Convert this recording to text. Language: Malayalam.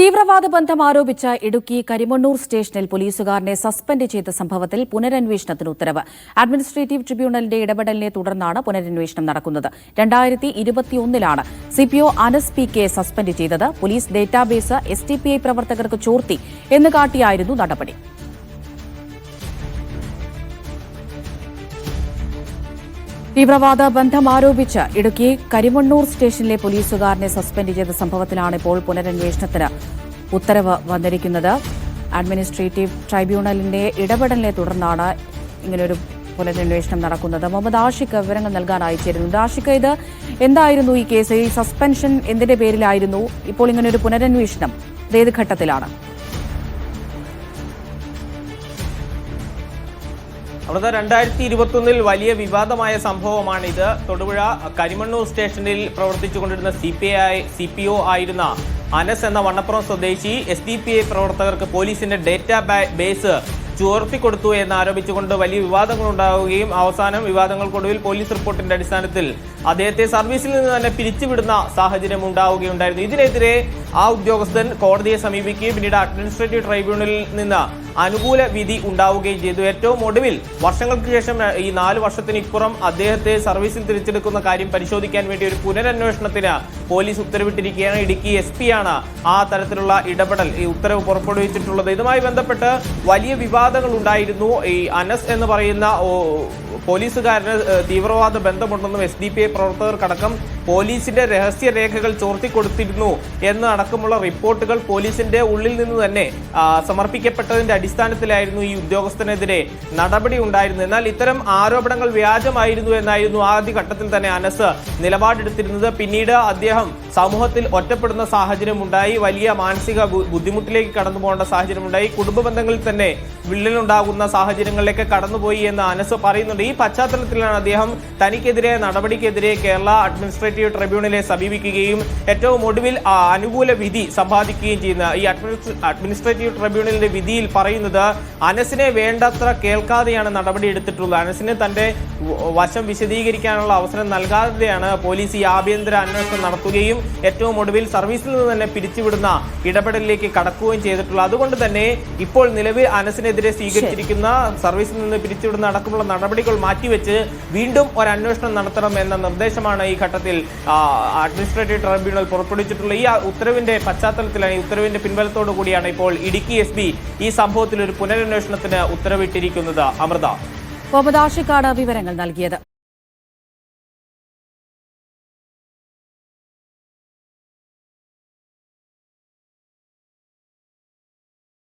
തീവ്രവാദ ബന്ധം ആരോപിച്ച ഇടുക്കി കരിമണ്ണൂർ സ്റ്റേഷനിൽ പോലീസുകാരനെ സസ്പെൻഡ് ചെയ്ത സംഭവത്തിൽ പുനരന്വേഷണത്തിന് ഉത്തരവ്. അഡ്മിനിസ്ട്രേറ്റീവ് ട്രിബ്യൂണലിന്റെ ഇടപെടലിനെ തുടർന്നാണ് പുനരന്വേഷണം നടക്കുന്നത്. 2021 സിപിഒ അനസ് പി.കെ സസ്പെൻഡ് ചെയ്തത്. പോലീസ് ഡേറ്റാബേസ് SDPI പ്രവർത്തകർക്ക് ചോർത്തി എന്ന് കാട്ടിയായിരുന്നു നടപടി. തീവ്രവാദ ബന്ധം ആരോപിച്ച് ഇടുക്കി കരിമണ്ണൂർ സ്റ്റേഷനിലെ പോലീസുകാരനെ സസ്പെൻഡ് ചെയ്ത സംഭവത്തിലാണ് ഇപ്പോൾ പുനരന്വേഷണത്തിന് ഉത്തരവ് വന്നിരിക്കുന്നത്. അഡ്മിനിസ്ട്രേറ്റീവ് ട്രൈബ്യൂണലിന്റെ ഇടപെടലിനെ തുടർന്നാണ് ഇങ്ങനെയൊരു പുനരന്വേഷണം നടക്കുന്നത്. മുഹമ്മദ് ആഷിഖ് വിവരങ്ങൾ നൽകാനായി ചേരുന്നുണ്ട്. ആഷിഖ്, ഇത് എന്തായിരുന്നു ഈ കേസ്? ഈ സസ്പെൻഷൻ എന്തിന്റെ പേരിലായിരുന്നു? ഇപ്പോൾ ഇങ്ങനെയൊരു പുനരന്വേഷണം ഏത് ഘട്ടത്തിലാണ്? അവിടുത്തെ 2021 വലിയ വിവാദമായ സംഭവമാണിത്. തൊടുപുഴ കരിമണ്ണൂർ സ്റ്റേഷനിൽ പ്രവർത്തിച്ചുകൊണ്ടിരുന്ന CPO ആയിരുന്ന അനസ് എന്ന വണ്ണപ്പുറം സ്വദേശി SDPI പ്രവർത്തകർക്ക് പോലീസിന്റെ ഡേറ്റാ ബേസ് ചോർത്തിക്കൊടുത്തു എന്നാരോപിച്ചുകൊണ്ട് വലിയ വിവാദങ്ങൾ ഉണ്ടാവുകയും അവസാനം വിവാദങ്ങൾക്കൊടുവിൽ പോലീസ് റിപ്പോർട്ടിന്റെ അടിസ്ഥാനത്തിൽ അദ്ദേഹത്തെ സർവീസിൽ നിന്ന് തന്നെ പിരിച്ചുവിടുന്ന സാഹചര്യം ഉണ്ടാവുകയുണ്ടായിരുന്നു. ഇതിനെതിരെ ആ ഉദ്യോഗസ്ഥൻ കോടതിയെ സമീപിക്കുകയും പിന്നീട് അഡ്മിനിസ്ട്രേറ്റീവ് ട്രൈബ്യൂണലിൽ നിന്ന് അനുകൂല വിധി ഉണ്ടാവുകയും ചെയ്തു. ഏറ്റവും ഒടുവിൽ വർഷങ്ങൾക്ക് ശേഷം ഈ 4 വർഷത്തിനിപ്പുറം അദ്ദേഹത്തെ സർവീസിൽ തിരിച്ചെടുക്കുന്ന കാര്യം പരിശോധിക്കാൻ വേണ്ടി ഒരു പുനരന്വേഷണത്തിന് പോലീസ് ഉത്തരവിട്ടിരിക്കുകയാണ്. ഇടുക്കി SP ആണ് ആ തരത്തിലുള്ള ഇടപെടൽ ഈ ഉത്തരവ് പുറപ്പെടുവിച്ചിട്ടുള്ളത്. ഇതുമായി ബന്ധപ്പെട്ട് വലിയ വിവാദങ്ങൾ ഉണ്ടായിരുന്നു. ഈ അനസ് എന്ന് പറയുന്ന പോലീസുകാരന് തീവ്രവാദ ബന്ധമുണ്ടെന്നും SDPI പ്രവർത്തകർക്കടക്കം പോലീസിന്റെ രഹസ്യ രേഖകൾ ചോർത്തിക്കൊടുത്തിരുന്നു എന്നടക്കമുള്ള റിപ്പോർട്ടുകൾ പോലീസിന്റെ ഉള്ളിൽ നിന്ന് തന്നെ സമർപ്പിക്കപ്പെട്ടതിന്റെ അടിസ്ഥാനത്തിലായിരുന്നു ഈ ഉദ്യോഗസ്ഥനെതിരെ നടപടി ഉണ്ടായിരുന്നത്. എന്നാൽ ഇത്തരം ആരോപണങ്ങൾ വ്യാജമായിരുന്നു എന്നായിരുന്നു ആദ്യഘട്ടത്തിൽ തന്നെ അനസ് നിലപാടെടുത്തിരുന്നത്. പിന്നീട് അദ്ദേഹം സമൂഹത്തിൽ ഒറ്റപ്പെടുന്ന സാഹചര്യം ഉണ്ടായി. വലിയ മാനസിക ബുദ്ധിമുട്ടിലേക്ക് കടന്നു പോകേണ്ട സാഹചര്യം ഉണ്ടായി. കുടുംബ ബന്ധങ്ങളിൽ തന്നെ വിള്ളലുണ്ടാകുന്ന സാഹചര്യങ്ങളിലേക്ക് കടന്നുപോയി എന്ന് അനസ് പറയുന്നുണ്ട്. ഈ പശ്ചാത്തലത്തിലാണ് അദ്ദേഹം തനിക്കെതിരെ നടപടിക്കെതിരെ കേരള അഡ്മിനിസ്ട്രേറ്റീവ് ട്രിബ്യൂണലെ സമീപിക്കുകയും ഏറ്റവും ഒടുവിൽ അനുകൂല വിധി സമ്പാദിക്കുകയും ചെയ്യുന്ന ഈ അഡ്മിനിസ്ട്രേറ്റീവ് ട്രിബ്യൂണലിന്റെ വിധിയിൽ പറയുന്നത് അനസിനെ വേണ്ടത്ര കേൾക്കാതെയാണ് നടപടി എടുത്തിട്ടുള്ളത്. അനസിന് തന്റെ വശം വിശദീകരിക്കാനുള്ള അവസരം നൽകാതെയാണ് പോലീസ് ഈ ആഭ്യന്തര അന്വേഷണം നടത്തുകയും ഏറ്റവും ഒടുവിൽ സർവീസിൽ നിന്ന് തന്നെ പിരിച്ചുവിടുന്ന ഇടപെടലിലേക്ക് കടക്കുകയും ചെയ്തിട്ടുള്ളത്. അതുകൊണ്ട് തന്നെ ഇപ്പോൾ നിലവിൽ അനസിനെതിരെ സ്വീകരിച്ചിരിക്കുന്ന സർവീസിൽ നിന്ന് പിരിച്ചുവിടുന്ന അടക്കമുള്ള നടപടികൾ മാറ്റിവെച്ച് വീണ്ടും ഒരു അന്വേഷണം നടത്തണം എന്ന നിർദ്ദേശമാണ് ഈ ഘട്ടത്തിൽ അഡ്മിനിസ്ട്രേറ്റീവ് ട്രൈബ്യൂണൽ പുറപ്പെടുവിച്ചിട്ടുള്ള. ഈ ഉത്തരവിന്റെ പശ്ചാത്തലത്തിലാണ്, ഈ ഉത്തരവിന്റെ പിൻബലത്തോടു കൂടിയാണ് ഇപ്പോൾ ഇടുക്കി SP ഈ സംഭവത്തിൽ ഒരു പുനരന്വേഷണത്തിന് ഉത്തരവിട്ടിരിക്കുന്നത്. അമൃത, മുഹമ്മദ് ആഷിഖാണ് വിവരങ്ങൾ നൽകിയത്.